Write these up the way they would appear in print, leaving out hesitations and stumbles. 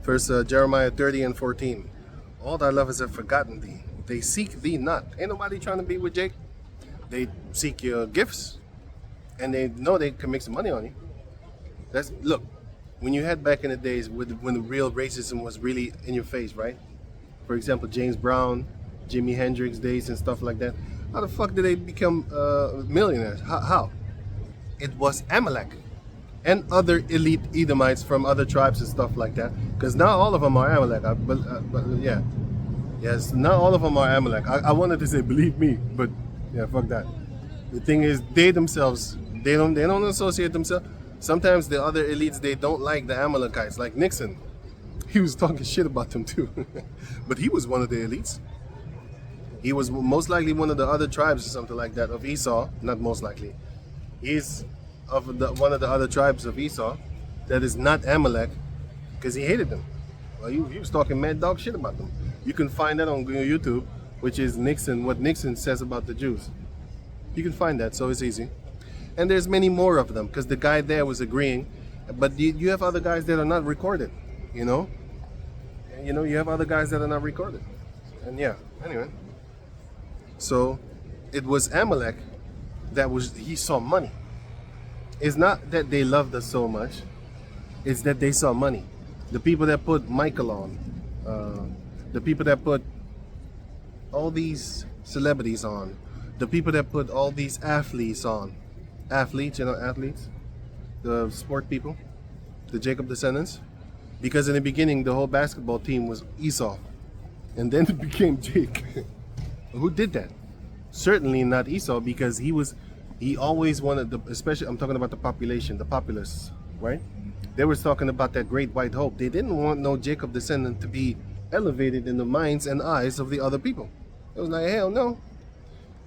First Jeremiah 30 and 14. All thy lovers have forgotten thee. They seek thee not. Ain't nobody trying to be with Jake. They seek your gifts, and they know they can make some money on you. Look, when you had back in the days when the real racism was really in your face, right? For example, James Brown, Jimi Hendrix days and stuff like that. How the fuck did they become millionaires? How? It was Amalek and other elite Edomites from other tribes and stuff like that. Because not all of them are Amalek. But yeah, yes, not all of them are Amalek. I wanted to say believe me, but yeah, fuck that. The thing is, they themselves, they don't associate themselves. Sometimes the other elites, they don't like the Amalekites, like Nixon. He was talking shit about them too. But he was one of the elites. He was most likely one of the other tribes or something like that of Esau. Not most likely. He's of one of the other tribes of Esau that is not Amalek, because he hated them. Well, he was talking mad dog shit about them. You can find that on YouTube, which is what Nixon says about the Jews. You can find that, so it's easy. And there's many more of them, because the guy there was agreeing. But you have other guys that are not recorded, you know? You have other guys that are not recorded. And yeah, anyway. So, it was Amalek he saw money. It's not that they loved us so much, it's that they saw money. The people that put Michael on, the people that put all these celebrities on, the people that put all these athletes on. Athletes, the sport people, the Jacob descendants. Because in the beginning, the whole basketball team was Esau. And then it became Jake. Who did that? Certainly not Esau, because he always wanted, especially, I'm talking about the population, the populace, right? They were talking about that great white hope. They didn't want no Jacob descendant to be elevated in the minds and eyes of the other people. It was like, hell no.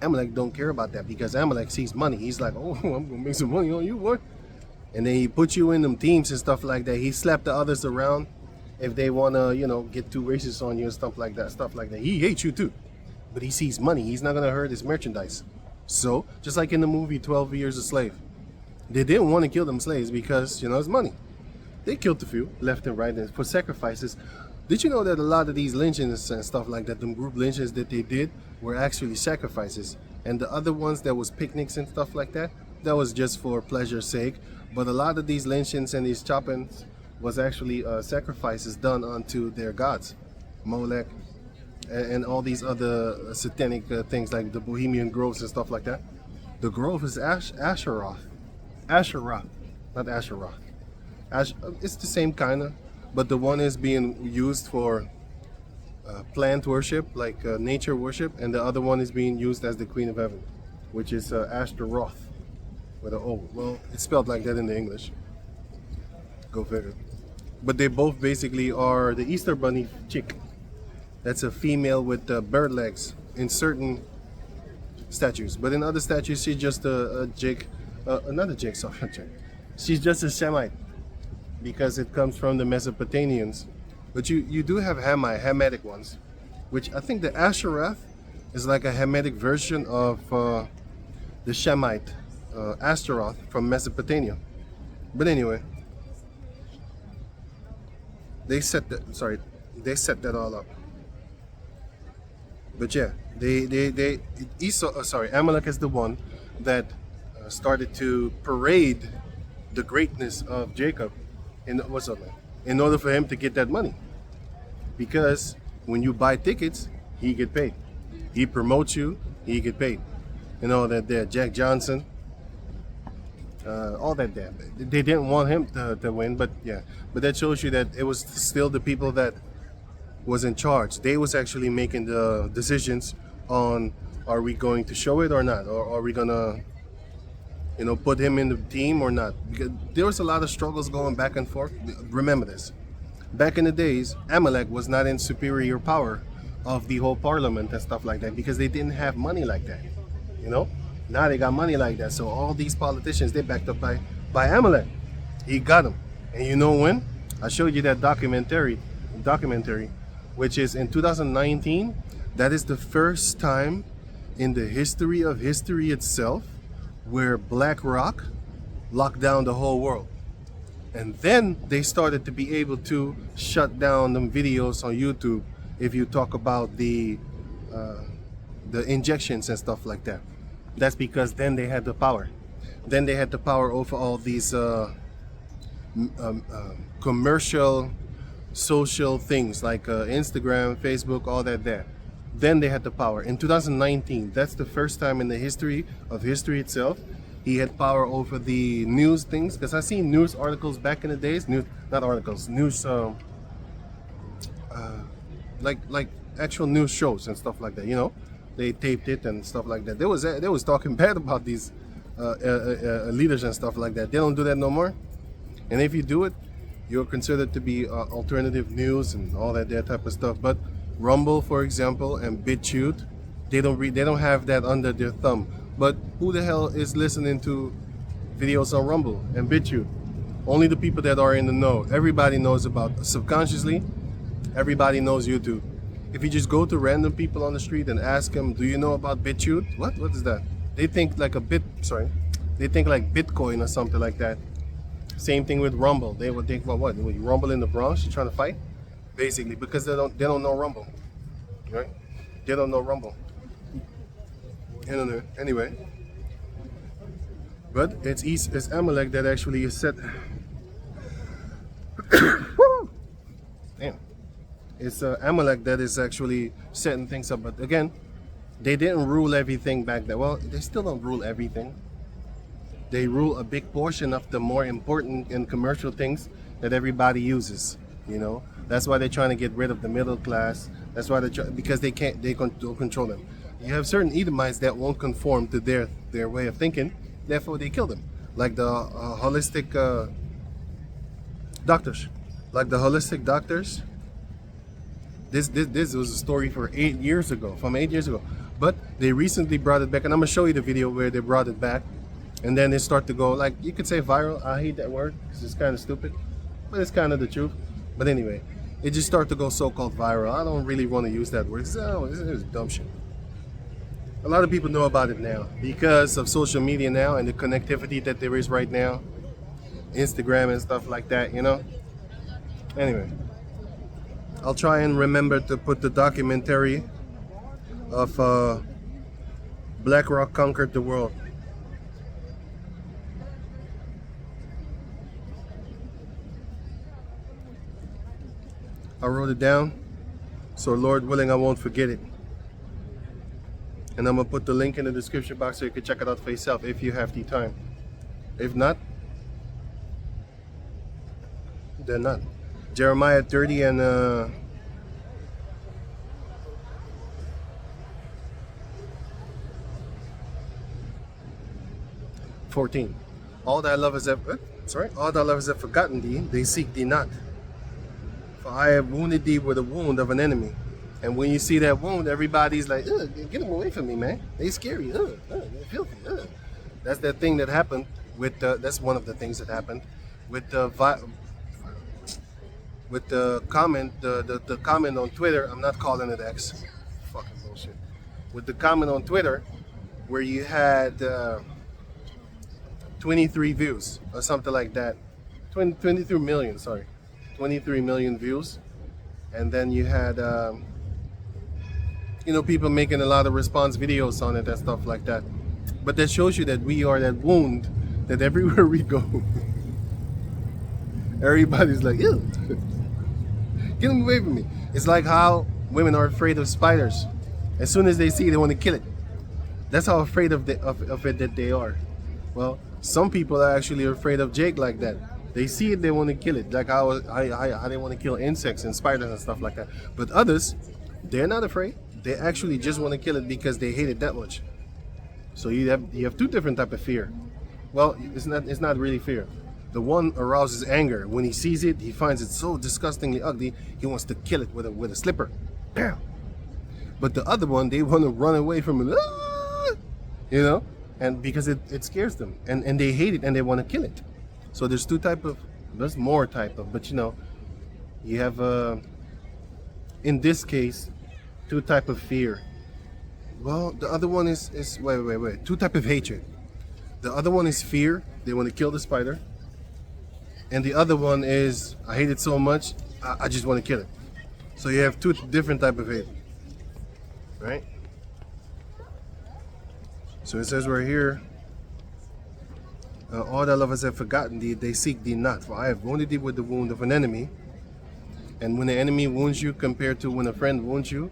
Amalek don't care about that, because Amalek sees money. He's like, oh, I'm gonna make some money on you, boy. And then he put you in them teams and stuff like that. He slapped the others around if they wanna, get too racist on you and stuff like that. He hates you too, but he sees money. He's not gonna hurt his merchandise. So, just like in the movie 12 Years a Slave, they didn't want to kill them slaves because, it's money. They killed a few, left and right, and for sacrifices. Did you know that a lot of these lynchings and stuff like that, them group lynchings that they did, were actually sacrifices? And the other ones that was picnics and stuff like that, that was just for pleasure's sake. But a lot of these lynchings and these choppings was actually sacrifices done unto their gods, Molech, and all these other satanic things like the Bohemian groves and stuff like that. The grove is Asherah, not Asherah. It's the same kind of, but the one is being used for plant worship, like nature worship, and the other one is being used as the Queen of Heaven, which is Ashtaroth with an O. Well, it's spelled like that in the English. Go figure. But they both basically are the Easter Bunny chick. That's a female with bird legs in certain statues, but in other statues she's just a Jake, another Jake. Sorry, she's just a Semite, because it comes from the Mesopotamians. But you do have Hamitic ones, which I think the Asherah is like a Hamitic version of the Shemite Ashtaroth from Mesopotamia. But anyway, they set that all up. But yeah, Amalek is the one that started to parade the greatness of Jacob in order for him to get that money. Because when you buy tickets, he get paid. He promotes you, he get paid. That there, Jack Johnson, all that there. They didn't want him to win, but yeah. But that shows you that it was still the people that was in charge. They was actually making the decisions on, are we going to show it or not, or are we gonna put him in the team or not? Because there was a lot of struggles going back and forth. Remember this, back in the days, Amalek was not in superior power of the whole parliament and stuff like that, because they didn't have money like that. Now they got money like that, so all these politicians, they backed up by Amalek. He got them. And you know when? I showed you that documentary, which is in 2019. That is the first time in the history of history itself where BlackRock locked down the whole world. And then they started to be able to shut down them videos on YouTube if you talk about the injections and stuff like that. That's because then they had the power. Then they had the power over all these commercial social things like Instagram, Facebook, all that there. Then they had the power. In 2019, that's the first time in the history of history itself, he had power over the news things. Because I seen news articles back in the days, news, not articles, news, like actual news shows and stuff like that. You know, they taped it and stuff like that. They was talking bad about these leaders and stuff like that. They don't do that no more. And if you do it, you're considered to be alternative news and all that type of stuff. But Rumble, for example, and BitChute, they don't have that under their thumb. But who the hell is listening to videos on Rumble and BitChute? Only the people that are in the know. Everybody knows about, subconsciously, everybody knows YouTube. If you just go to random people on the street and ask them, do you know about BitChute? What is that? They think like they think like Bitcoin or something like that. Same thing with Rumble. They would think, well, what? When you rumble in the Bronx, you're trying to fight? Basically, because they don't know Rumble, right? They don't know Rumble. Anyway, but it's Amalek that actually is set. Damn, it's Amalek that is actually setting things up. But again, they didn't rule everything back then. Well, they still don't rule everything. They rule a big portion of the more important and commercial things that everybody uses. You know, that's why they're trying to get rid of the middle class. That's why because they don't control them. You have certain Edomites that won't conform to their way of thinking. Therefore, they kill them. Like the holistic doctors. Like the holistic doctors. This was a story from 8 years ago. But they recently brought it back, and I'm gonna show you the video where they brought it back. And then they start to go, like, you could say viral. I hate that word because it's kind of stupid, but it's kind of the truth. But anyway, it just started to go so-called viral. I don't really want to use that word. It's dumb shit. A lot of people know about it now because of social media now and the connectivity that there is right now, Instagram and stuff like that, you know. Anyway, I'll try and remember to put the documentary of Black Rock Conquered the World. I wrote it down, so Lord willing, I won't forget it. And I'm gonna put the link in the description box so you can check it out for yourself if you have the time. If not, then not. Jeremiah 30 and 14. All thy lovers have forgotten thee, they seek thee not. For I have wounded thee with a wound of an enemy. And when you see that wound, everybody's like, ugh, get them away from me, man. They scary. Ugh, they're filthy. Ugh. That's that thing that happened with that's one of the things that happened with the comment, the comment on Twitter. I'm not calling it X. Fucking bullshit. With the comment on Twitter where you had 23 views or something like that. 23 million, sorry. 23 million views. And then you had people making a lot of response videos on it and stuff like that. But that shows you that we are that wound that everywhere we go, everybody's like, ew, get them away from me. It's like how women are afraid of spiders. As soon as they see it, they want to kill it. That's how afraid of it that they are. Well, some people are actually afraid of Jake like that. They see it, they want to kill it. Like how they want to kill insects and spiders and stuff like that. But others, they're not afraid. They actually just want to kill it because they hate it that much. So you have two different type of fear. Well, it's not really fear. The one arouses anger. When he sees it, he finds it so disgustingly ugly, he wants to kill it with a slipper. Bam! But the other one, they want to run away from it. Ah! And because it scares them. And they hate it and they want to kill it. So there's there's more type of, but you have, in this case, two type of fear. Well, the other one is two type of hatred. The other one is fear. They want to kill the spider. and the other one is I hate it so much I just want to kill it. So you have two different type of hate, right? So it says right here, all thy lovers have forgotten thee, they seek thee not. For I have wounded thee with the wound of an enemy. And when the enemy wounds you compared to when a friend wounds you,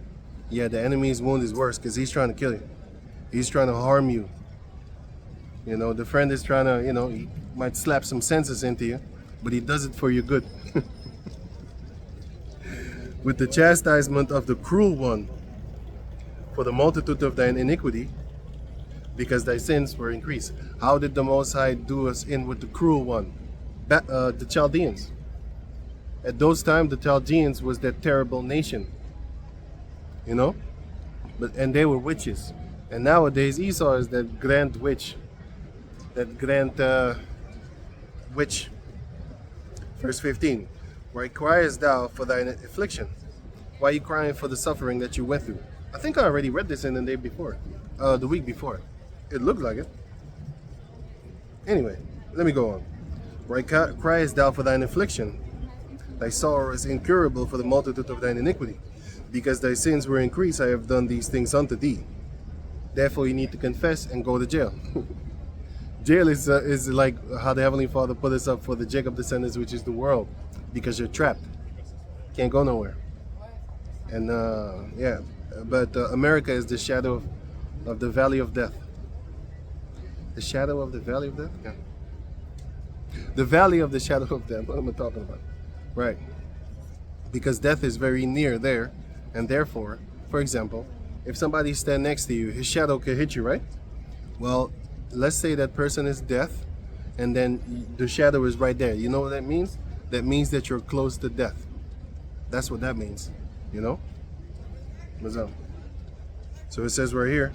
yeah, the enemy's wound is worse because he's trying to kill you. He's trying to harm you. You know, the friend is trying to, you know, he might slap some senses into you, but he does it for your good. With the chastisement of the cruel one, for the multitude of thine iniquity, because thy sins were increased. How did the Most High do us in with the cruel one? The Chaldeans. At those times, the Chaldeans was that terrible nation, you know, and they were witches. And nowadays, Esau is that grand witch, that grand witch. Verse 15, why criest thou for thine affliction? Why are you crying for the suffering that you went through? I think I already read this in the day before, the week before. It looked like it. Anyway, let me go on. Why criest thou for thine affliction? Thy sorrow is incurable for the multitude of thine iniquity. Because thy sins were increased, I have done these things unto thee. Therefore you need to confess and go to jail. Jail is like how the Heavenly Father put us up for the Jacob descendants, which is the world. Because you're trapped. Can't go nowhere. And yeah, but America is the shadow of the valley of death. The shadow of the valley of death? Yeah. The valley of the shadow of death. What am I talking about? Right. Because death is very near there. And therefore, for example, if somebody stands next to you, his shadow could hit you, right? Well, let's say that person is death, and then the shadow is right there. You know what that means? That means that you're close to death. That's what that means, you know? What's up? So it says right here,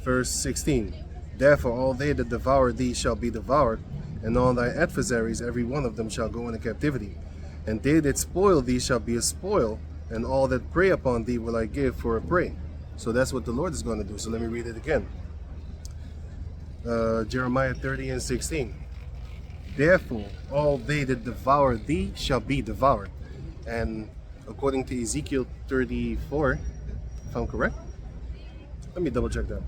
verse 16, therefore all they that devour thee shall be devoured, and all thy adversaries, every one of them shall go into captivity. And they that spoil thee shall be a spoil, and all that prey upon thee will I give for a prey. So that's what the Lord is going to do. So let me read it again. Jeremiah 30 and 16. Therefore, all they that devour thee shall be devoured. And according to Ezekiel 34, if I'm correct, let me double check that.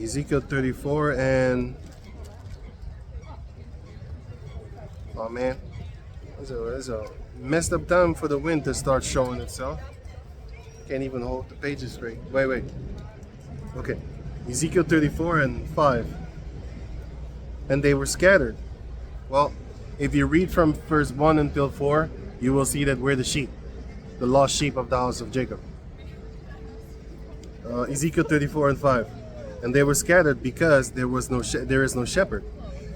Ezekiel 34 and oh man, it's a messed up time for the wind to start showing itself. Can't even hold the pages straight. Wait. Okay, Ezekiel 34 and 5. And they were scattered. Well, if you read from verse 1 until 4, you will see that we're the sheep, the lost sheep of the house of Jacob. Ezekiel 34 and 5. And they were scattered because there is no shepherd,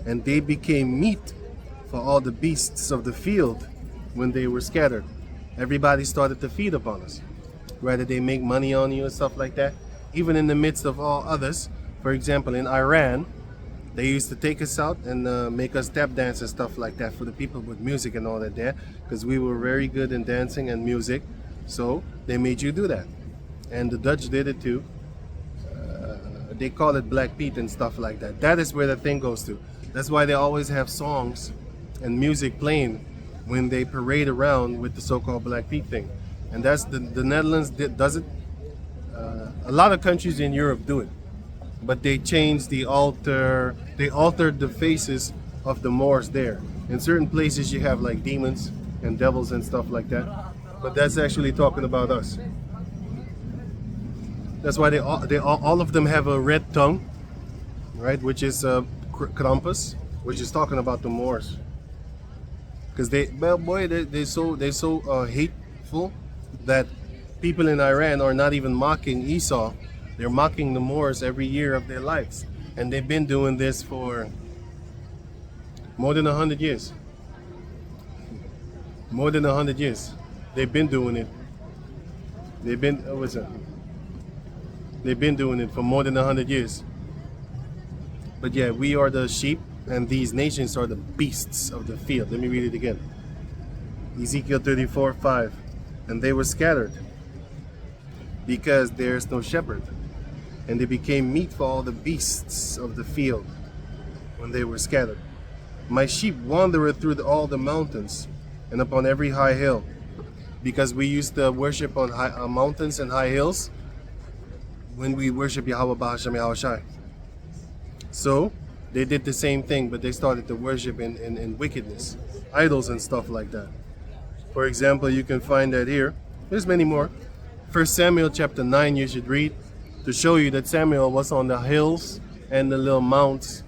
and they became meat for all the beasts of the field when they were scattered. Everybody started to feed upon us. Whether they make money on you and stuff like that, even in the midst of all others. For example, in Iran, they used to take us out and make us tap dance and stuff like that for the people with music and all that there, because we were very good in dancing and music. So they made you do that, and the Dutch did it too. They call it Black Pete and stuff like that. That is where the thing goes to. That's why they always have songs and music playing when they parade around with the so-called Black Pete thing. And that's the Netherlands does it. A lot of countries in Europe do it, but they changed they altered the faces of the Moors there. In certain places you have like demons and devils and stuff like that, but that's actually talking about us. That's why all of them have a red tongue, right? Which is Krampus, which is talking about the Moors. Because they're so hateful that people in Iran are not even mocking Esau. They're mocking the Moors every year of their lives, and they've been doing this for more than 100 years. More than 100 years, they've been doing it. They've been doing it for more than 100 years. But yeah, we are the sheep, and these nations are the beasts of the field. Let me read it again. Ezekiel 34:5. And they were scattered because there is no shepherd, and they became meat for all the beasts of the field when they were scattered. My sheep wandereth through all the mountains and upon every high hill, because we used to worship on mountains and high hills when we worship Yahweh Bahasham Yahushai. So they did the same thing, but they started to worship in wickedness, idols and stuff like that. For example, you can find that here. There's many more. 1 Samuel chapter 9 you should read to show you that Samuel was on the hills and the little mounts,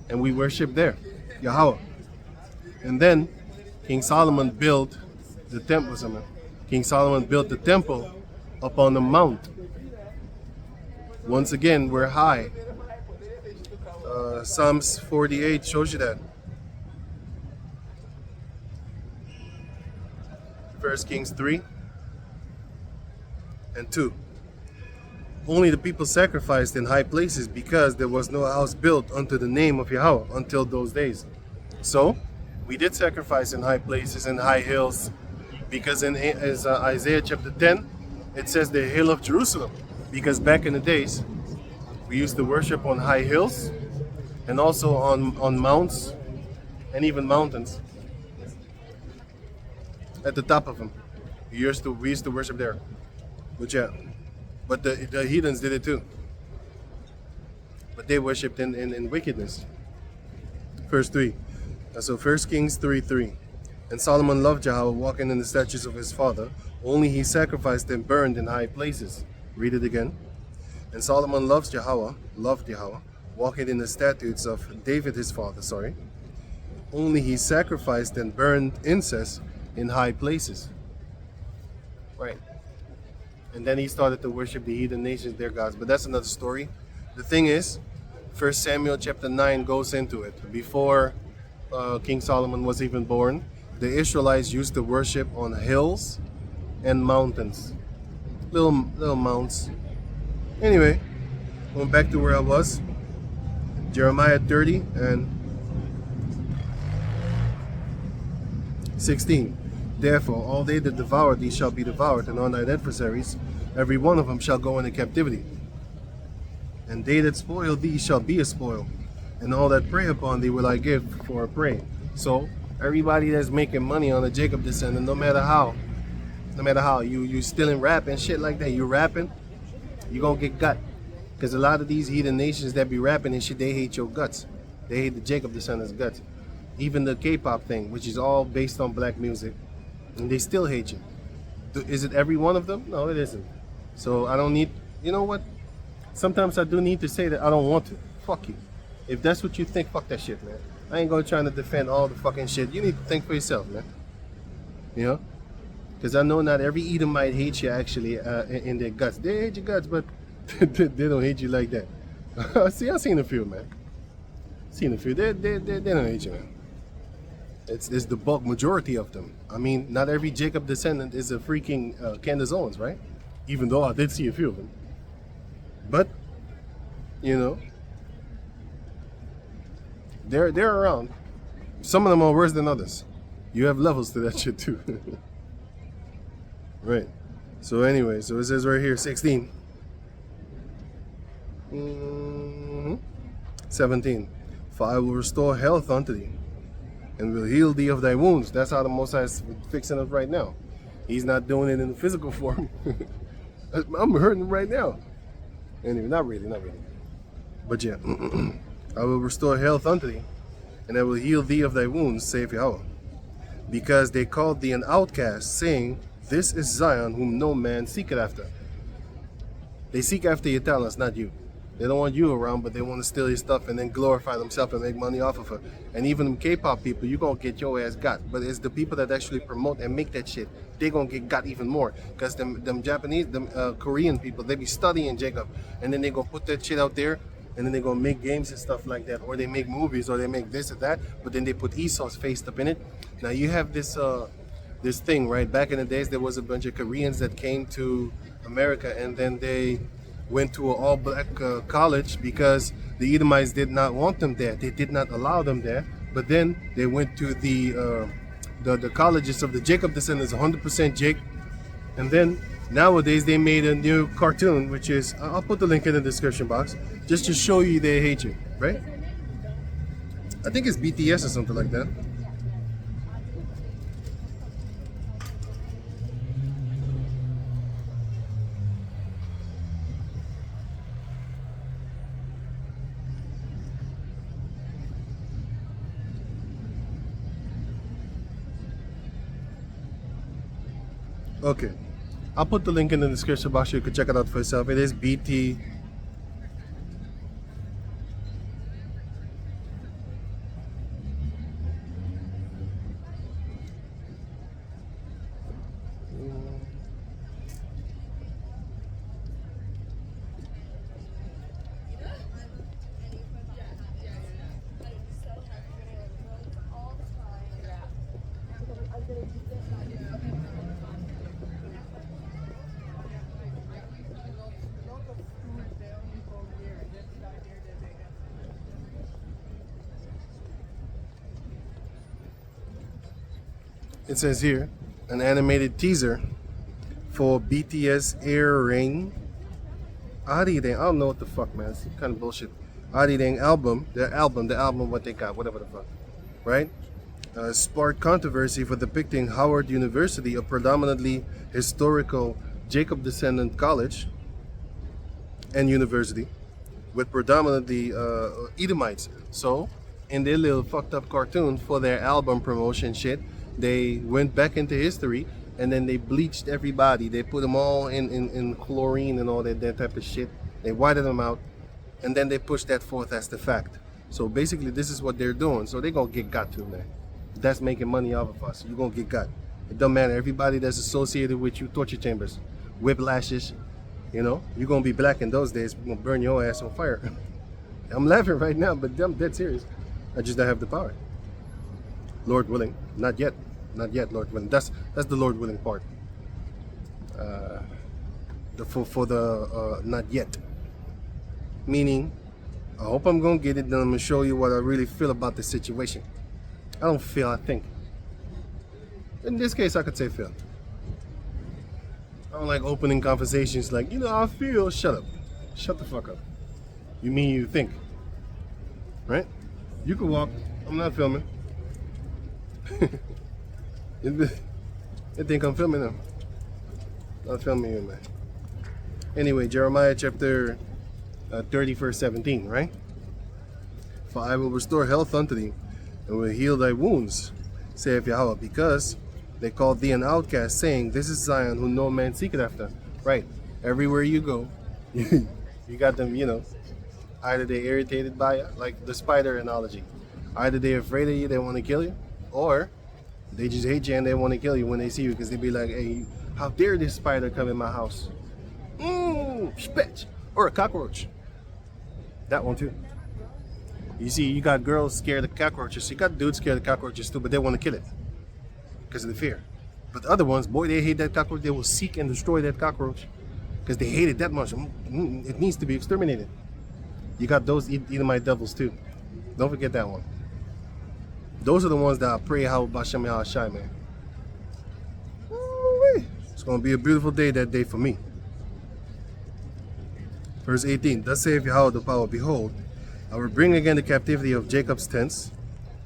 and we worship there, Yahweh. And then King Solomon built the temple. King Solomon built the temple upon the mount. Once again, we're high. Psalms 48 shows you that. 1 Kings 3 and 2. Only the people sacrificed in high places, because there was no house built unto the name of Yahweh until those days. So we did sacrifice in high places and high hills, because in Isaiah chapter 10 it says the hill of Jerusalem, because back in the days we used to worship on high hills and also on mounts and even mountains. At the top of them, we used to worship there. But yeah, but the heathens did it too. But they worshipped in wickedness. Verse 3. So 1 Kings 3:3. And Solomon loved Yahweh, walking in the statutes of his father. Only he sacrificed and burned in high places. Read it again. And Solomon loved Yahweh, walking in the statutes of David his father. Only he sacrificed and burned incense in high places. Right. And then he started to worship the heathen nations, their gods. But that's another story. The thing is, 1 Samuel chapter 9 goes into it. Before King Solomon was even born, the Israelites used to worship on hills and mountains. Little mounts. Anyway, going back to where I was. Jeremiah 30 and 16. Therefore, all they that devour thee shall be devoured, and all thine adversaries, every one of them shall go into captivity. And they that spoil thee shall be a spoil, and all that prey upon thee will I give for a prey. So, everybody that's making money on a Jacob descendant, no matter how, you stealing rap and shit like that, you rapping, you gonna get got. Because a lot of these heathen nations that be rapping and shit, they hate your guts. They hate the Jacob descendants' guts. Even the K-pop thing, which is all based on black music, and they still hate you. Is it every one of them? No, it isn't. So I don't need, you know what? Sometimes I do need to say that I don't want to. Fuck you. If that's what you think, fuck that shit, man. I ain't gonna try to defend all the fucking shit. You need to think for yourself, man. You know? Because I know not every Edomite hates you actually in their guts. They hate your guts, but they don't hate you like that. See, I've seen a few, man. Seen a few. They don't hate you, man. It's the bulk majority of them. I mean, not every Jacob descendant is a freaking Candace Owens, right? Even though I did see a few of them. But, you know, they're around. Some of them are worse than others. You have levels to that shit too. Right. So anyway, so it says right here, 16. 17. For I will restore health unto thee, and will heal thee of thy wounds. That's how the Most High is fixing us right now. He's not doing it in the physical form. I'm hurting right now. Anyway, not really. But yeah, I will restore health unto thee, and I will heal thee of thy wounds, saith Yahweh. Because they called thee an outcast, saying, This is Zion, whom no man seeketh after. They seek after your talents, not you. They don't want you around, but they want to steal your stuff and then glorify themselves and make money off of it. And even them K-pop people, you're going to get your ass got. But it's the people that actually promote and make that shit, they're going to get got even more. Because them Japanese, them Korean people, they be studying Jacob. And then they go put that shit out there. And then they go make games and stuff like that. Or they make movies, or they make this or that. But then they put Esau's face up in it. Now you have this this thing, right? Back in the days, there was a bunch of Koreans that came to America. And then they went to an all-black college because the Edomites did not want them there. They did not allow them there. But then they went to the the colleges of the Jacob descendants 100% Jake. And then nowadays they made a new cartoon, which is I'll put the link in the description box just to show you they hate you, right? I think it's BTS or something like that. Okay, I'll put the link in the description box so you can check it out for yourself. It is BT. It says here, an animated teaser for BTS Air Rain. I don't know what the fuck, man. It's kind of bullshit. Album, the album, what they got, whatever the fuck, right? Sparked controversy for depicting Howard University, a predominantly historical Jacob descendant college and university with predominantly Edomites. So, in their little fucked up cartoon for their album promotion shit, they went back into history and then they bleached everybody. They put them all in chlorine and all that type of shit. They whited them out and then they pushed that forth as the fact. So basically this is what they're doing. So they're gonna get got to, man. That's making money off of us. You're gonna get got. It don't matter. Everybody that's associated with you, torture chambers, whiplashes, you know, you're gonna be black in those days. We're gonna burn your ass on fire. I'm laughing right now, but I'm dead serious. I just don't have the power. Lord willing, not yet, Lord willing. That's the Lord willing part. For the not yet, meaning I hope I'm gonna get it. Then I'm gonna show you what I really feel about the situation. I don't feel. I think. In this case, I could say feel. I don't like opening conversations like, you know, I feel. Shut up. Shut the fuck up. You mean you think, right? You can walk. I'm not filming. You think I'm filming them? Not filming you, man. Anyway, Jeremiah chapter 30 verse 17, right? For I will restore health unto thee and will heal thy wounds, saith Yahweh, because they called thee an outcast, saying, this is Zion who no man seeketh after. Right? Everywhere you go, you got them, you know, either they irritated by you, like the spider analogy. Either they're afraid of you, they want to kill you, or they just hate you and they want to kill you when they see you, because they be like, hey, how dare this spider come in my house? Spitch. Or a cockroach. That one too. You see, you got girls scared of cockroaches. You got dudes scared of cockroaches too, but they want to kill it because of the fear. But the other ones, boy, they hate that cockroach. They will seek and destroy that cockroach because they hate it that much. It needs to be exterminated. You got those Edomite devils too. Don't forget that one. Those are the ones that I pray how Bashem Yahashai, man. Woo-wee. It's going to be a beautiful day that day for me. Verse 18, thus saith Yahweh the power, behold, I will bring again the captivity of Jacob's tents.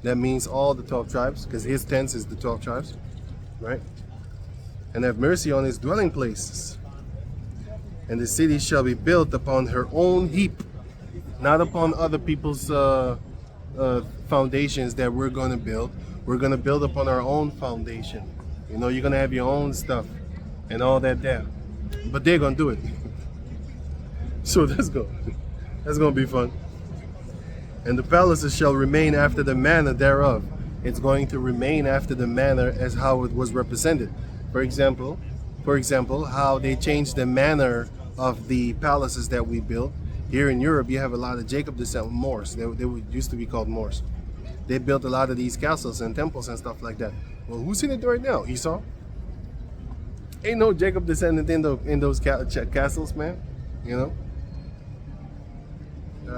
That means all the 12 tribes, because his tents is the 12 tribes, right? And have mercy on his dwelling places. And the city shall be built upon her own heap, not upon other people's foundations that we're going to build. We're going to build upon our own foundation. You know, you're going to have your own stuff and all that there. But they're going to do it. So let's go. That's going to be fun. And the palaces shall remain after the manner thereof. It's going to remain after the manner as how it was represented. For example, how they changed the manner of the palaces that we built. Here in Europe, you have a lot of Jacob descent Moors. They used to be called Moors. They built a lot of these castles and temples and stuff like that. Well, who's in it right now? Esau? Ain't no Jacob descendant in those castles, man. You know?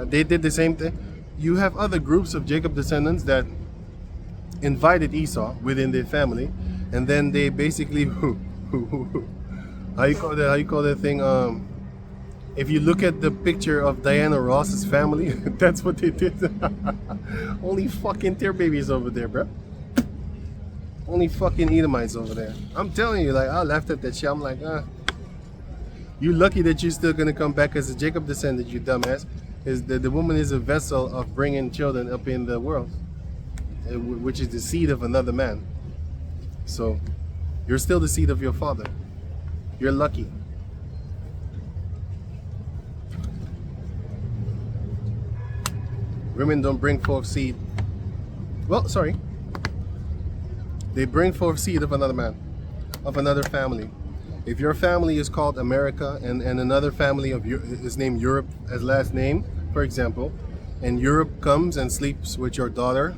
They did the same thing. You have other groups of Jacob descendants that invited Esau within their family, and then they basically how you call that thing? If you look at the picture of Diana Ross's family, that's what they did. Only fucking tear babies over there, bro. Only fucking Edomites over there. I'm telling you, like, I laughed at that shit. I'm like, you lucky that you're still gonna come back as a Jacob descendant, you dumbass. Is the woman is a vessel of bringing children up in the world, which is the seed of another man. So, you're still the seed of your father. You're lucky. Women don't bring forth seed. Well, sorry. They bring forth seed of another man, of another family. If your family is called America and another family of is named Europe as last name, for example, and Europe comes and sleeps with your daughter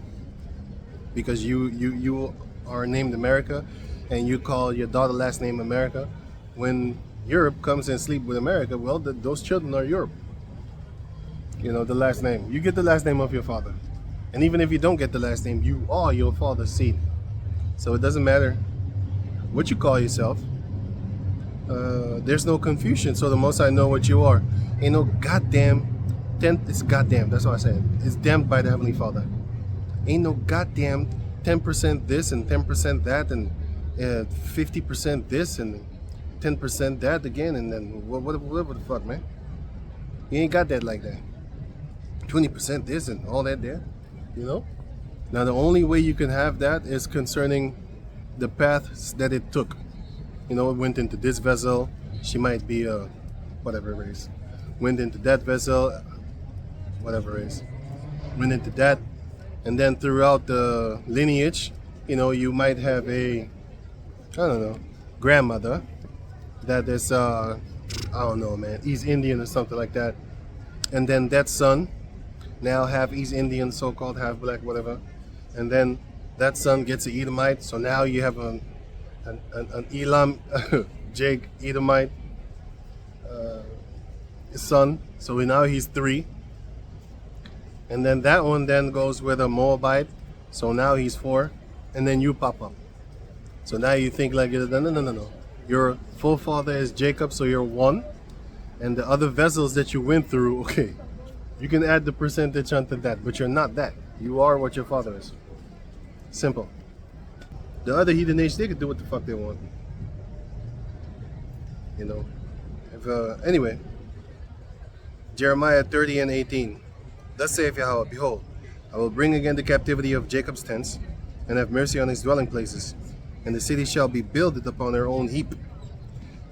because you are named America and you call your daughter last name America, when Europe comes and sleep with America, well, those children are Europe. You know, the last name. You get the last name of your father. And even if you don't get the last name, you are your father's seed. So it doesn't matter what you call yourself. There's no confusion. So the Most High know what you are. Ain't no goddamn, it's goddamn, that's what I said. It's damned by the Heavenly Father. Ain't no goddamn 10% this and 10% that and 50% this and 10% that again and then whatever the fuck, man. You ain't got that like that. 20% this and all that there, you know? Now the only way you can have that is concerning the paths that it took. You know, it went into this vessel, she might be a whatever race. Went into that vessel, whatever race. Went into that, and then throughout the lineage, you know, you might have a, I don't know, grandmother that is, I don't know, man, East Indian or something like that. And then that son, now half East Indian, so-called, half black, whatever. And then that son gets an Edomite, so now you have an Elam, Jake Edomite son, so now he's 3. And then that one then goes with a Moabite, so now he's 4. And then you pop up. So now you think like, no. Your full father is Jacob, so you're 1. And the other vessels that you went through, okay, you can add the percentage onto that, but you're not that. You are what your father is. Simple. The other heathen nations, they can do what the fuck they want. You know. If anyway, Jeremiah 30:18. Thus saith Yahweh, behold, I will bring again the captivity of Jacob's tents, and have mercy on his dwelling places, and the city shall be builded upon her own heap,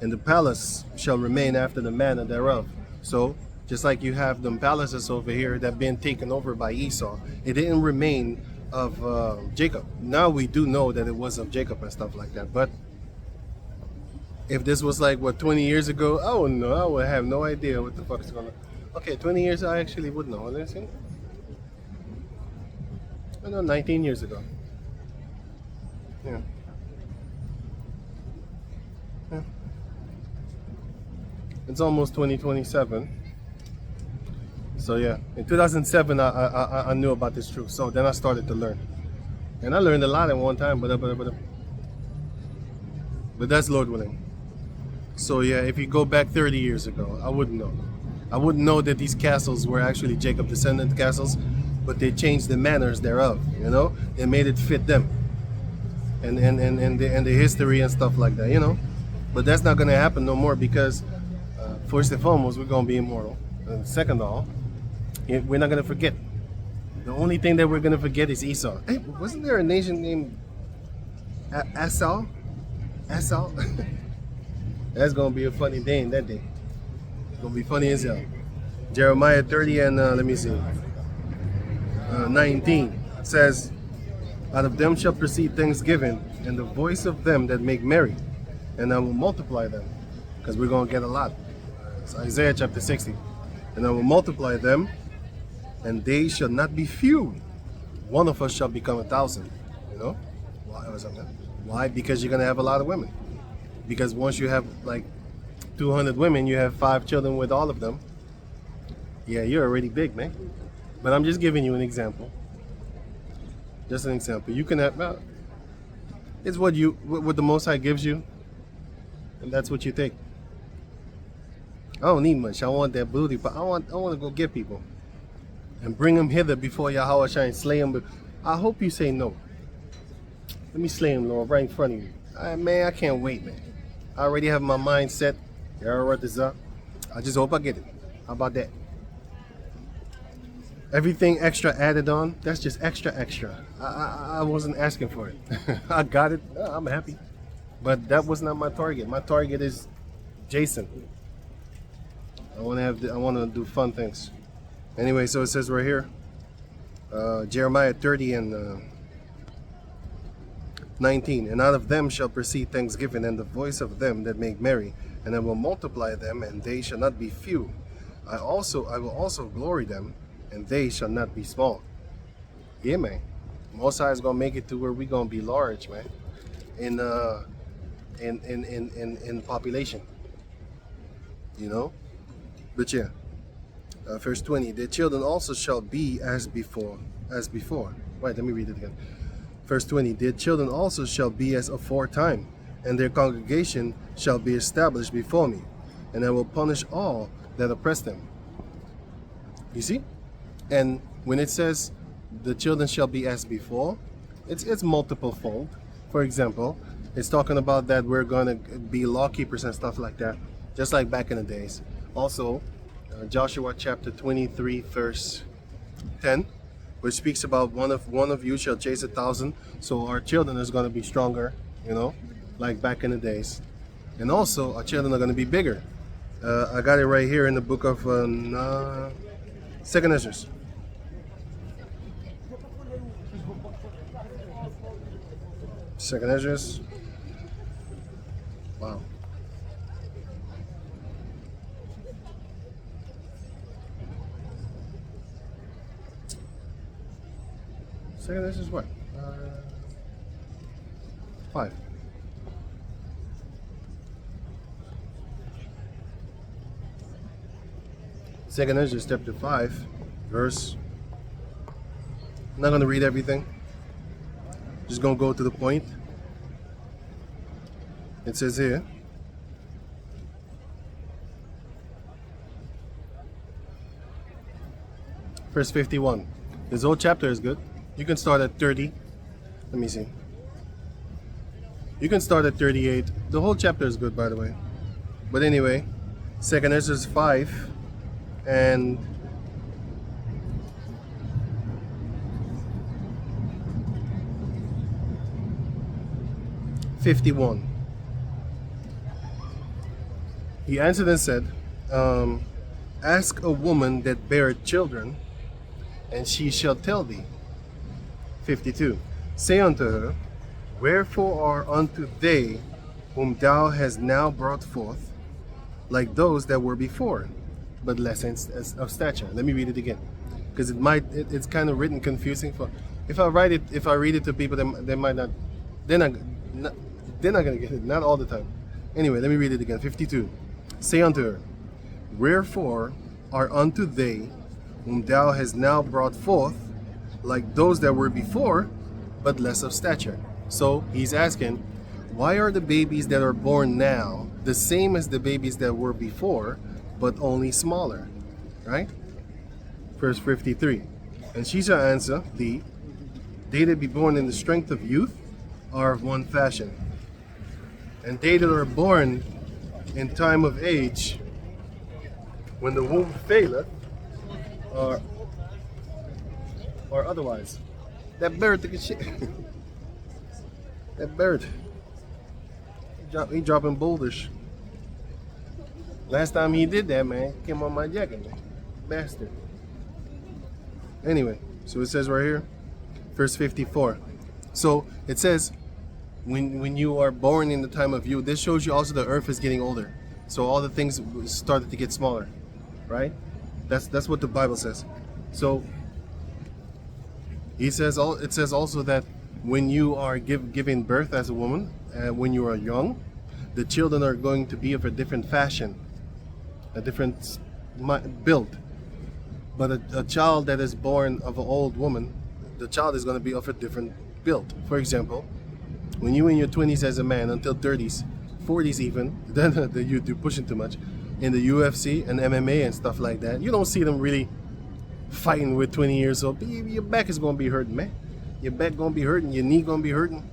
and the palace shall remain after the manner thereof. So, just like you have them palaces over here that been taken over by Esau, it didn't remain of Jacob. Now we do know that it was of Jacob and stuff like that, but if this was like, what, 20 years ago, I wouldn't know. I would have no idea what the fuck is going on. Okay, 20 years I actually would know. Listen. I know, 19 years ago. Yeah. It's almost 2027. So yeah, in 2007 I knew about this truth. So then I started to learn, and I learned a lot at one time. But that's Lord willing. So yeah, if you go back 30 years ago, I wouldn't know. I wouldn't know that these castles were actually Jacob descendant castles, but they changed the manners thereof. You know, they made it fit them, and the history and stuff like that. You know, but that's not gonna happen no more because first and foremost, we're gonna be immortal. And second of all, we're not gonna forget. The only thing that we're gonna forget is Esau. Hey, wasn't there a nation named Esau? Esau? That's gonna be a funny day in that day. It's gonna be funny as hell. Jeremiah 30 and let me see, 19 says, out of them shall proceed thanksgiving and the voice of them that make merry, and I will multiply them, because we're gonna get a lot. It's Isaiah chapter 60. And I will multiply them, and they shall not be few. One of us shall become 1,000. You know? Why? Because you're gonna have a lot of women. Because once you have like 200 women, you have 5 children with all of them. Yeah, you're already big, man. But I'm just giving you an example. Just an example. You can have, well, it's what the Most High gives you, and that's what you take. I don't need much. I want that booty, but I want to go get people and bring them hither before Yahweh Shai and slay them. But I hope you say no. Let me slay him, Lord, right in front of you. Man, I can't wait, man. I already have my mind set. You already wrote this up. I just hope I get it. How about that? Everything extra added on, that's just extra. I wasn't asking for it. I got it. I'm happy. But that was not my target. My target is Jason. I want to do fun things. Anyway, so it says right here, Jeremiah 30 and 19. And out of them shall proceed thanksgiving and the voice of them that make merry, and I will multiply them, and they shall not be few. I will also glory them, and they shall not be small. Yeah, man. Most High is gonna make it to where we gonna be large, man. In population. You know? But yeah. Verse 20. Their children also shall be as before. Wait, let me read it again. Verse 20. Their children also shall be as aforetime, and their congregation shall be established before me, and I will punish all that oppress them. You see? And when it says the children shall be as before, it's multiple fold. For example, it's talking about that we're going to be lawkeepers and stuff like that, just like back in the days. Also, Joshua chapter 23 verse 10, which speaks about one of you shall chase 1,000. So our children is going to be stronger, you know, like back in the days. And also our children are going to be bigger. I got it right here in the book of Second Ezra. Second Ezra. Wow. Second Ezra is what? 5. Second Ezra chapter 5, verse. I'm not going to read everything. Just going to go to the point. It says here, verse 51. This whole chapter is good. You can start at 30. Let me see. You can start at 38. The whole chapter is good, by the way. But anyway, Second Ezra 5 and 51. He answered and said, ask a woman that beareth children, and she shall tell thee. 52. Say unto her, wherefore are unto they whom thou hast now brought forth like those that were before, but less of stature? Let me read it again, because it's kind of written confusing. For if I read it to people, they might not, they're not gonna get it. Not all the time. Anyway, let me read it again. 52. Say unto her, wherefore are unto they whom thou hast now brought forth like those that were before, but less of stature? So he's asking, why are the babies that are born now the same as the babies that were before, but only smaller? Right? Verse 53. And she shall answer thee, they that be born in the strength of youth are of one fashion, and they that are born in time of age, when the womb faileth, are otherwise. That bird took a shit. That bird. He dropping boulders. Last time he did that, man, came on my jacket, man. Bastard. Anyway, so it says right here, verse 54. So it says, when you are born in the time of youth, this shows you also the earth is getting older. So all the things started to get smaller, right? That's what the Bible says. So it says also that when you are giving birth as a woman, when you are young, the children are going to be of a different fashion, a different build. But a child that is born of an old woman, the child is going to be of a different build. For example, when you in your 20s as a man until 30s, 40s even, then you're pushing too much, in the UFC and MMA and stuff like that, you don't see them really fighting with 20 years old. Your back is going to be hurting, man. Your back going to be hurting, your knee going to be hurting,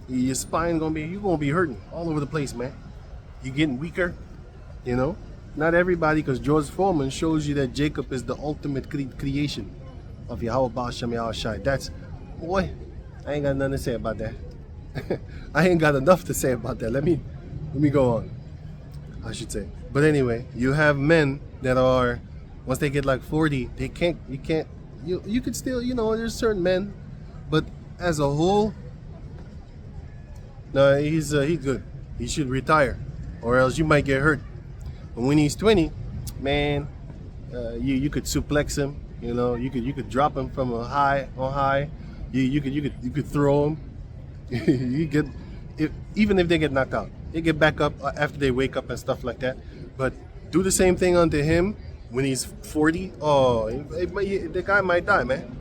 your spine going to be hurting all over the place, man. You're getting weaker, you know. Not everybody, because George Foreman shows you that Jacob is the ultimate creation of Yahweh Baal Shem Yahweh Shai. That's, boy, I ain't got nothing to say about that. I ain't got enough to say about that. Let me go on, I should say. But anyway, you have men that are, once they get like 40, you could still, you know, there's certain men, but as a whole, no, he's good. He should retire, or else you might get hurt. But when he's 20, man, you could suplex him. You know, you could drop him from a high on high. You could throw him. Even if they get knocked out, they get back up after they wake up and stuff like that. But do the same thing unto him when he's 40. Oh, the guy might die, man.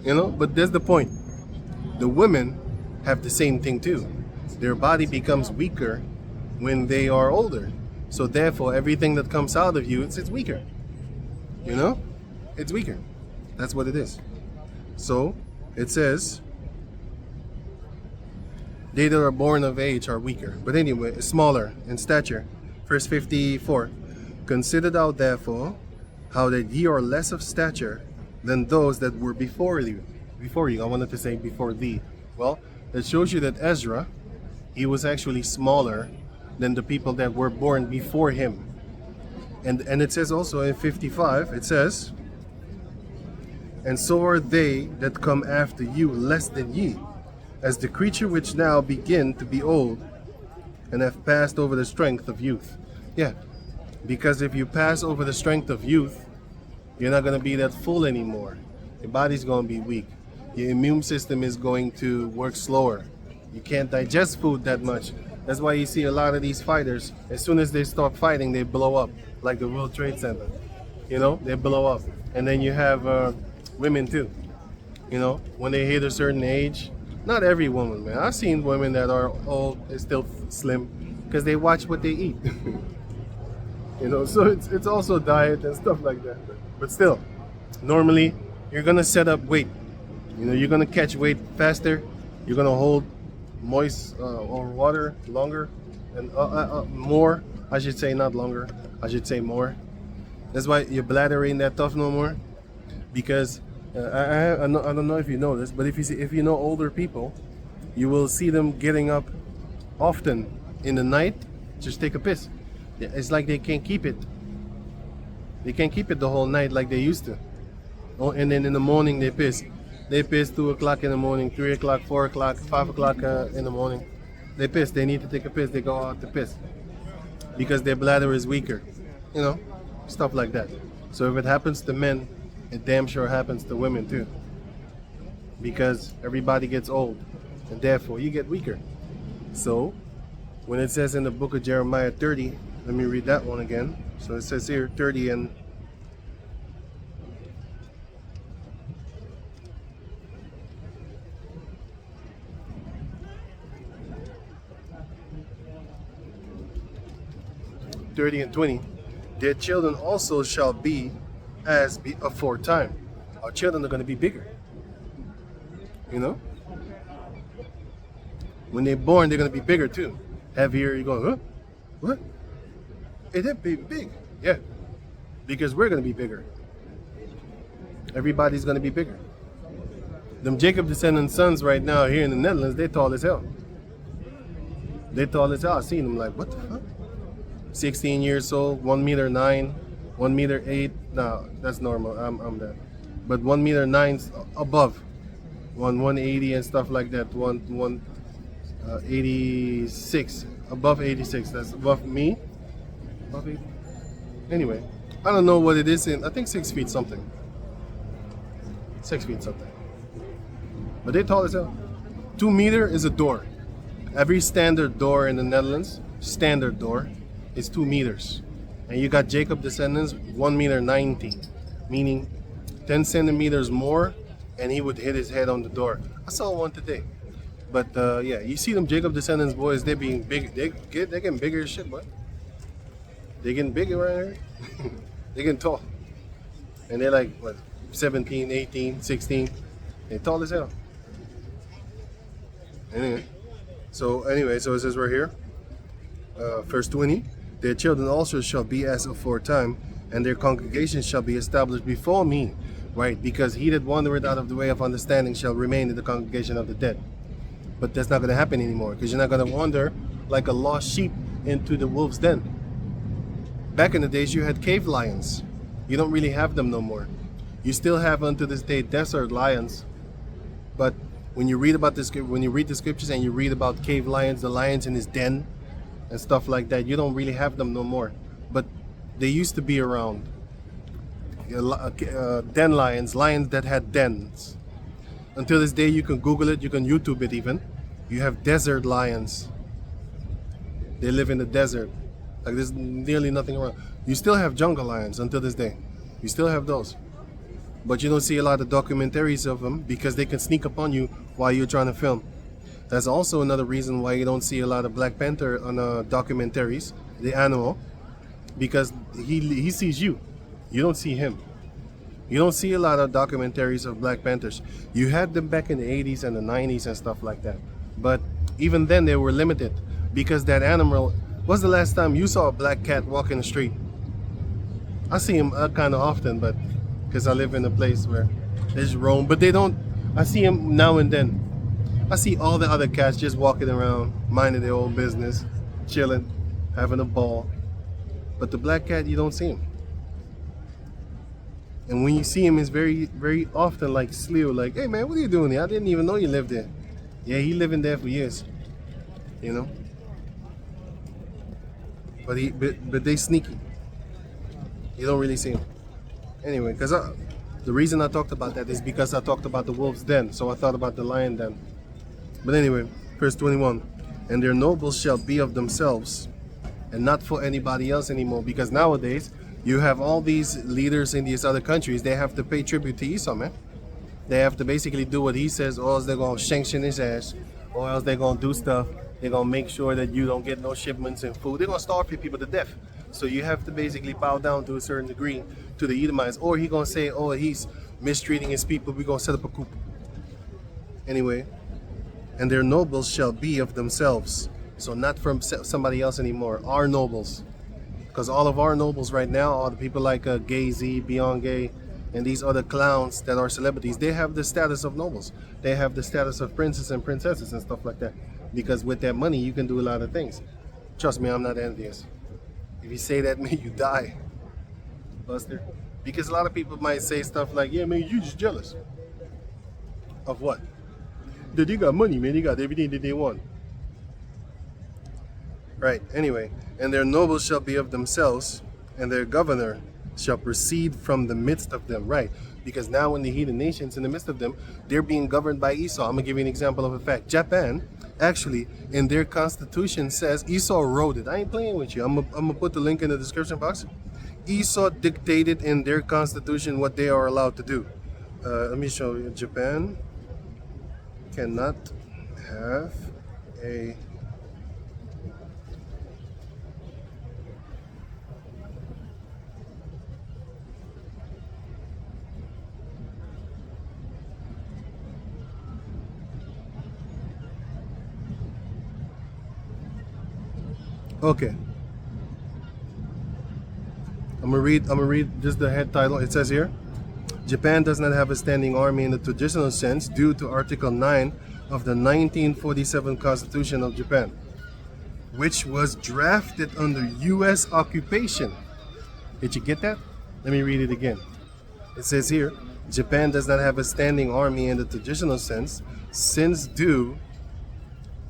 You know. But there's the point. The women have the same thing too. Their body becomes weaker when they are older. So therefore, everything that comes out of you, it's weaker. You know, it's weaker. That's what it is. So it says, they that are born of age are weaker, but anyway, smaller in stature. Verse 54. Consider thou therefore how that ye are less of stature than those that were before you. Before you, I wanted to say before thee. Well, it shows you that Ezra, he was actually smaller than the people that were born before him. And it says also in 55, it says, and so are they that come after you less than ye, as the creature which now begin to be old, and have passed over the strength of youth. Yeah, because if you pass over the strength of youth, you're not going to be that full anymore. Your body's going to be weak. Your immune system is going to work slower. You can't digest food that much. That's why you see a lot of these fighters, as soon as they stop fighting, they blow up, like the World Trade Center. You know, they blow up. And then you have women too. You know, when they hit a certain age, not every woman, man. I've seen women that are old and still slim because they watch what they eat. You know, so it's also diet and stuff like that. But still, normally you're gonna set up weight. You know, you're gonna catch weight faster. You're gonna hold moist or water longer and more. I should say not longer. I should say more. That's why your bladder ain't that tough no more. Because I don't know if you know this, but if you know older people, you will see them getting up often in the night just take a piss. It's like they can't keep it. They can't keep it the whole night like they used to. Oh, and then in the morning they piss. They piss 2 o'clock in the morning, 3 o'clock, 4 o'clock, 5 o'clock in the morning. They piss. They need to take a piss. They go out to piss because their bladder is weaker. You know, stuff like that. So if it happens to men, it damn sure happens to women too. Because everybody gets old, and therefore you get weaker. So when it says in the book of Jeremiah 30, let me read that one again. So it says here 30 and .30 and 20. Their children also shall be as aforetime. Our children are going to be bigger. You know? When they're born, they're going to be bigger too. Heavier. You're going, huh? What? Hey, that be big. Yeah. Because we're going to be bigger. Everybody's going to be bigger. Them Jacob descendant sons right now here in the Netherlands, they tall as hell. They tall as hell. I seen them like, what the fuck? 16 years old, 1 meter 9, 1 meter 8. No, that's normal. I'm that. But 1 meter 9 above. 180 and stuff like that. 86. Above 86. That's above me. Above 80. Anyway, I don't know what it is in. I think 6 feet something. 6 feet something. But they tall as hell. 2 meter is a door. Every standard door in the Netherlands, standard door, is 2 meters. And you got Jacob descendants 1 meter 90, meaning 10 centimeters more and he would hit his head on the door. I saw one today. But yeah, you see them Jacob descendants boys, they being big, they getting bigger as shit, boy. They getting bigger right here. They getting tall. And they're like, what, 17, 18, 16. They're tall as hell. Anyway, so it says right here, verse 20, their children also shall be as aforetime, and their congregation shall be established before me, right? Because he that wandereth out of the way of understanding shall remain in the congregation of the dead. But that's not going to happen anymore, because you're not going to wander like a lost sheep into the wolf's den. Back in the days, you had cave lions. You don't really have them no more. You still have unto this day desert lions, but when you read about this, when you read the scriptures and you read about cave lions, the lions in his den and stuff like that, you don't really have them no more. But they used to be around. Den lions that had dens. Until this day, you can Google it, you can YouTube it even. You have desert lions. They live in the desert. Like there's nearly nothing around. You still have jungle lions until this day. You still have those. But you don't see a lot of documentaries of them because they can sneak up on you while you're trying to film. That's also another reason why you don't see a lot of Black Panther on documentaries, the animal, because he sees you. You don't see him. You don't see a lot of documentaries of Black Panthers. You had them back in the 80s and the 90s and stuff like that. But even then they were limited because that animal, what's the last time you saw a black cat walk in the street? I see him kind of often, but because I live in a place where they just roam, but they don't, I see him now and then. I see all the other cats just walking around, minding their own business, chilling, having a ball. But the black cat, you don't see him. And when you see him, it's very, very often like slew, like, hey man, what are you doing here? I didn't even know you lived there. Yeah, he living there for years, you know. But they sneaky. You don't really see him. Anyway, because the reason I talked about that is because I talked about the wolf's den, so I thought about the lion den. But anyway, verse 21, and their nobles shall be of themselves, and not for anybody else anymore, because nowadays you have all these leaders in these other countries, they have to pay tribute to Esau, man. They have to basically do what he says, or else they're going to sanction his ass, or else they're going to do stuff. They're going to make sure that you don't get no shipments and food. They're going to starve your people to death. So you have to basically bow down to a certain degree to the Edomites, or he's going to say, oh, he's mistreating his people, we're going to set up a coup. Anyway, and their nobles shall be of themselves. So not from somebody else anymore, our nobles. Because all of our nobles right now are the people like Gay-Z, Beyond Gay, and these other clowns that are celebrities. They have the status of nobles. They have the status of princes and princesses and stuff like that. Because with that money, you can do a lot of things. Trust me, I'm not envious. If you say that, man, you die, Buster. Because a lot of people might say stuff like, yeah, man, you just jealous. Of what? That they got money, man. They got everything that they want. Right, anyway. And their nobles shall be of themselves, and their governor shall proceed from the midst of them. Right, because now in the heathen nations, in the midst of them, they're being governed by Esau. I'm going to give you an example of a fact. Japan, actually, in their constitution says, Esau wrote it. I ain't playing with you. I'm gonna put the link in the description box. Esau dictated in their constitution what they are allowed to do. Let me show you. Japan cannot have a okay. I'm gonna read just the head title. It says here, Japan does not have a standing army in the traditional sense due to Article 9 of the 1947 Constitution of Japan, which was drafted under U.S. occupation. Did you get that? Let me read it again. It says here, Japan does not have a standing army in the traditional sense since due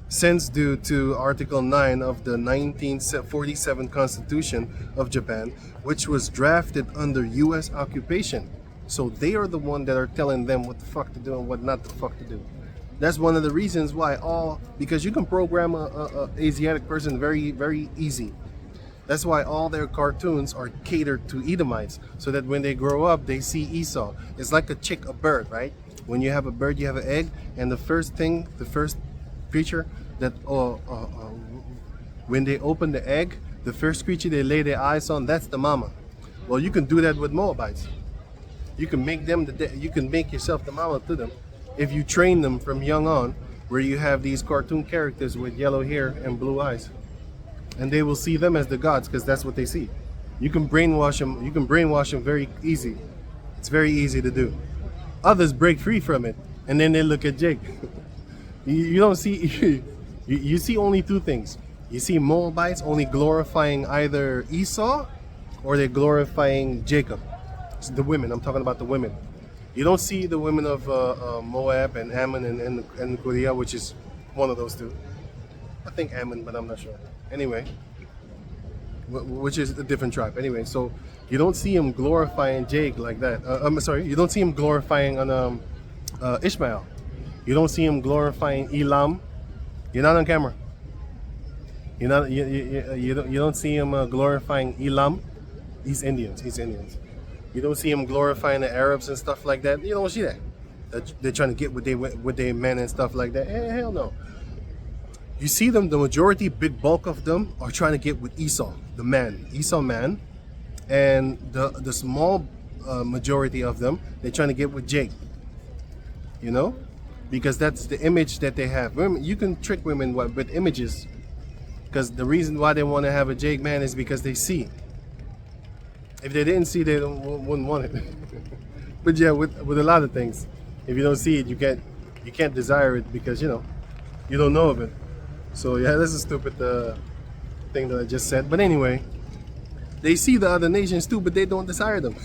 to Article 9 of the 1947 Constitution of Japan, which was drafted under U.S. occupation. So they are the one that are telling them what the fuck to do and what not the fuck to do. That's one of the reasons why because you can program a Asiatic person very, very easy. That's why all their cartoons are catered to Edomites, so that when they grow up, they see Esau. It's like a bird, right? When you have a bird, you have an egg, and the first creature that when they open the egg, the first creature they lay their eyes on, that's the mama. Well, you can do that with Moabites. You can make you can make yourself the mama to them if you train them from young on, where you have these cartoon characters with yellow hair and blue eyes, and they will see them as the gods because that's what they see. You can brainwash them. You can brainwash them very easy. It's very easy to do. Others break free from it, and then they look at Jake. You don't see. You see only two things. You see Moabites only glorifying either Esau, or they're glorifying Jacob. It's the women. I'm talking about the women. You don't see the women of Moab and Ammon and Korea, which is one of those two. I think Ammon, but I'm not sure. Anyway, which is a different tribe. Anyway, so you don't see him glorifying Jake like that. I'm sorry, you don't see him glorifying on Ishmael. You don't see him glorifying Elam. You're not on camera. You don't see him glorifying Elam. He's Indians. You don't see him glorifying the Arabs and stuff like that. You don't see that. They're trying to get with their men and stuff like that. Hell no. You see them, the majority, big bulk of them are trying to get with Esau, the man, Esau man, and the small majority of them, they're trying to get with Jake. You know, because that's the image that they have. Women, you can trick women with images, because the reason why they want to have a Jake man is because they see. If they didn't see, they wouldn't want it. But yeah, with a lot of things, if you don't see it, you can't desire it because you don't know of it. So yeah, that's a stupid thing that I just said. But anyway, they see the other nations too, but they don't desire them.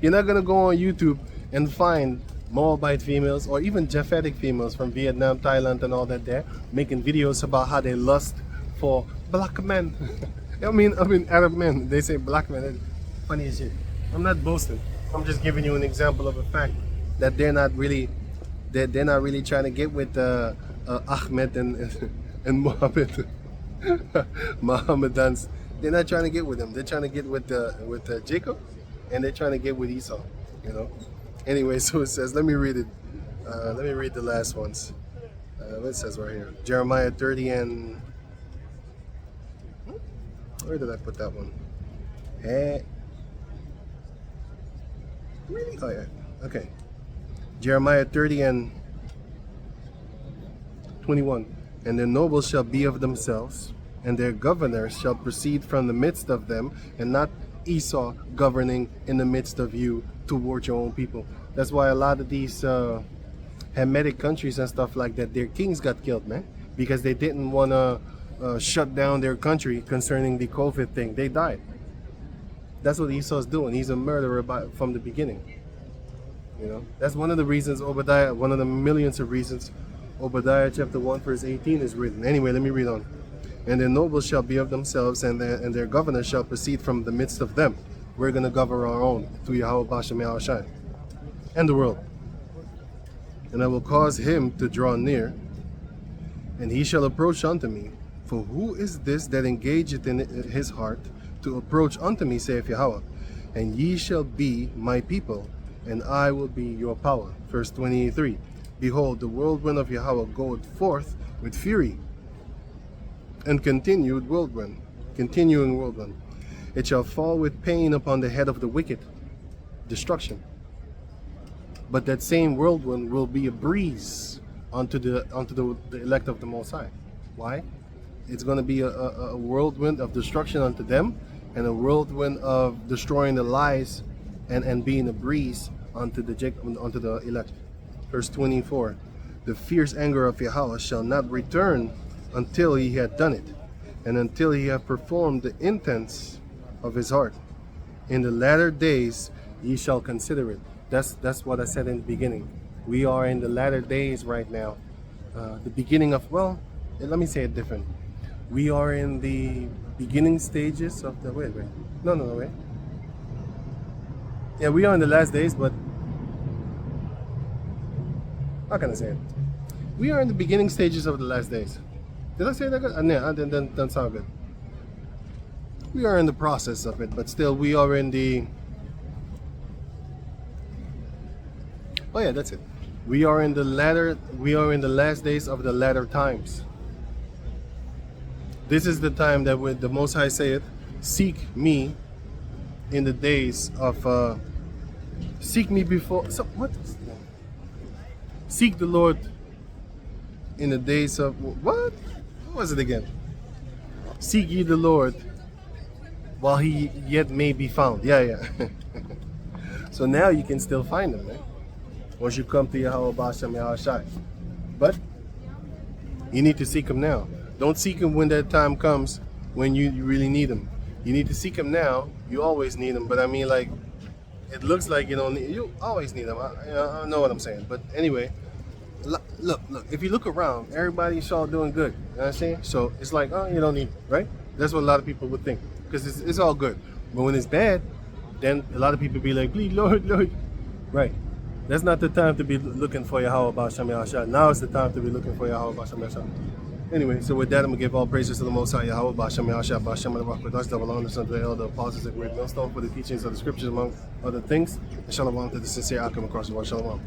You're not gonna go on YouTube and find Moabite females or even Japhetic females from Vietnam, Thailand, and all that there making videos about how they lust for black men. I mean Arab men. They say black men. Funny as shit. I'm not boasting. I'm just giving you an example of a fact that they're not really trying to get with Ahmed and Muhammad. Mohammedans. They're not trying to get with them. They're trying to get with Jacob, and they're trying to get with Esau. You know. Anyway, so it says. Let me read it. Let me read the last ones. What it says right here. Jeremiah 30 and. Where did I put that one? Really? Oh yeah. Okay. Jeremiah 30 and 21. And their nobles shall be of themselves, and their governors shall proceed from the midst of them, and not Esau governing in the midst of you toward your own people. That's why a lot of these Hamitic countries and stuff like that, their kings got killed, man, because they didn't want to shut down their country concerning the COVID thing. They died. That's what Esau's doing. He's a murderer from the beginning. You know, that's one of the reasons Obadiah, one of the millions of reasons Obadiah chapter 1 verse 18 is written. Anyway, let me read on. And their nobles shall be of themselves, and their governors shall proceed from the midst of them. We're going to govern our own through Yahweh Bashem Yahushai and the world. And I will cause him to draw near, and he shall approach unto me. For who is this that engageth in his heart to approach unto me, saith Yahweh? And ye shall be my people, and I will be your power. Verse 23. Behold, the whirlwind of Yahweh goeth forth with fury, and continuing whirlwind. It shall fall with pain upon the head of the wicked, destruction. But that same whirlwind will be a breeze unto the elect of the Most High. Why? It's going to be a whirlwind of destruction unto them, and a whirlwind of destroying the lies, and being a breeze unto the elect. Verse 24. The fierce anger of Yahweh shall not return until he had done it, and until he have performed the intents of his heart. In the latter days ye shall consider it. That's what I said in the beginning. We are in the latter days right now. The beginning of, well, let me say it different. We are in the beginning stages of the, wait. No. Yeah, we are in the last days, but how can I say it? We are in the beginning stages of the last days. Did I say that good? No, that doesn't sound good. We are in the process of it, but still we are in the Oh yeah, that's it. We are in the last days of the latter times. This is the time that when the Most High saith, seek me in the days of seek me before so what? Seek the Lord in the days of what? What was it again? Seek ye the Lord while he yet may be found. Yeah. So now you can still find him, man. Once you come to Yahweh Bashem Yahushai. But you need to seek him now. Don't seek him when that time comes when you really need him. You need to seek him now. You always need him. But I mean, like, it looks like you don't need, you always need him. I know what I'm saying. But anyway, look. If you look around, everybody's all doing good. You know what I'm saying? So it's like, oh, you don't need him, right? That's what a lot of people would think. Because it's all good. But when it's bad, then a lot of people be like, please, Lord. Right. That's not the time to be looking for Yahweh Bashem Yahushua. Now is the time to be looking for Yahweh Bashem Yahushua. Anyway, so with that, I'm going to give all praises to the Most High Yahweh Bashem Yahushua, Bashem the Rock, Kodash, double honor unto the elder apostles and great millstone for the teachings of the scriptures, among other things. And shalom to the sincere outcome across the world. Shalom.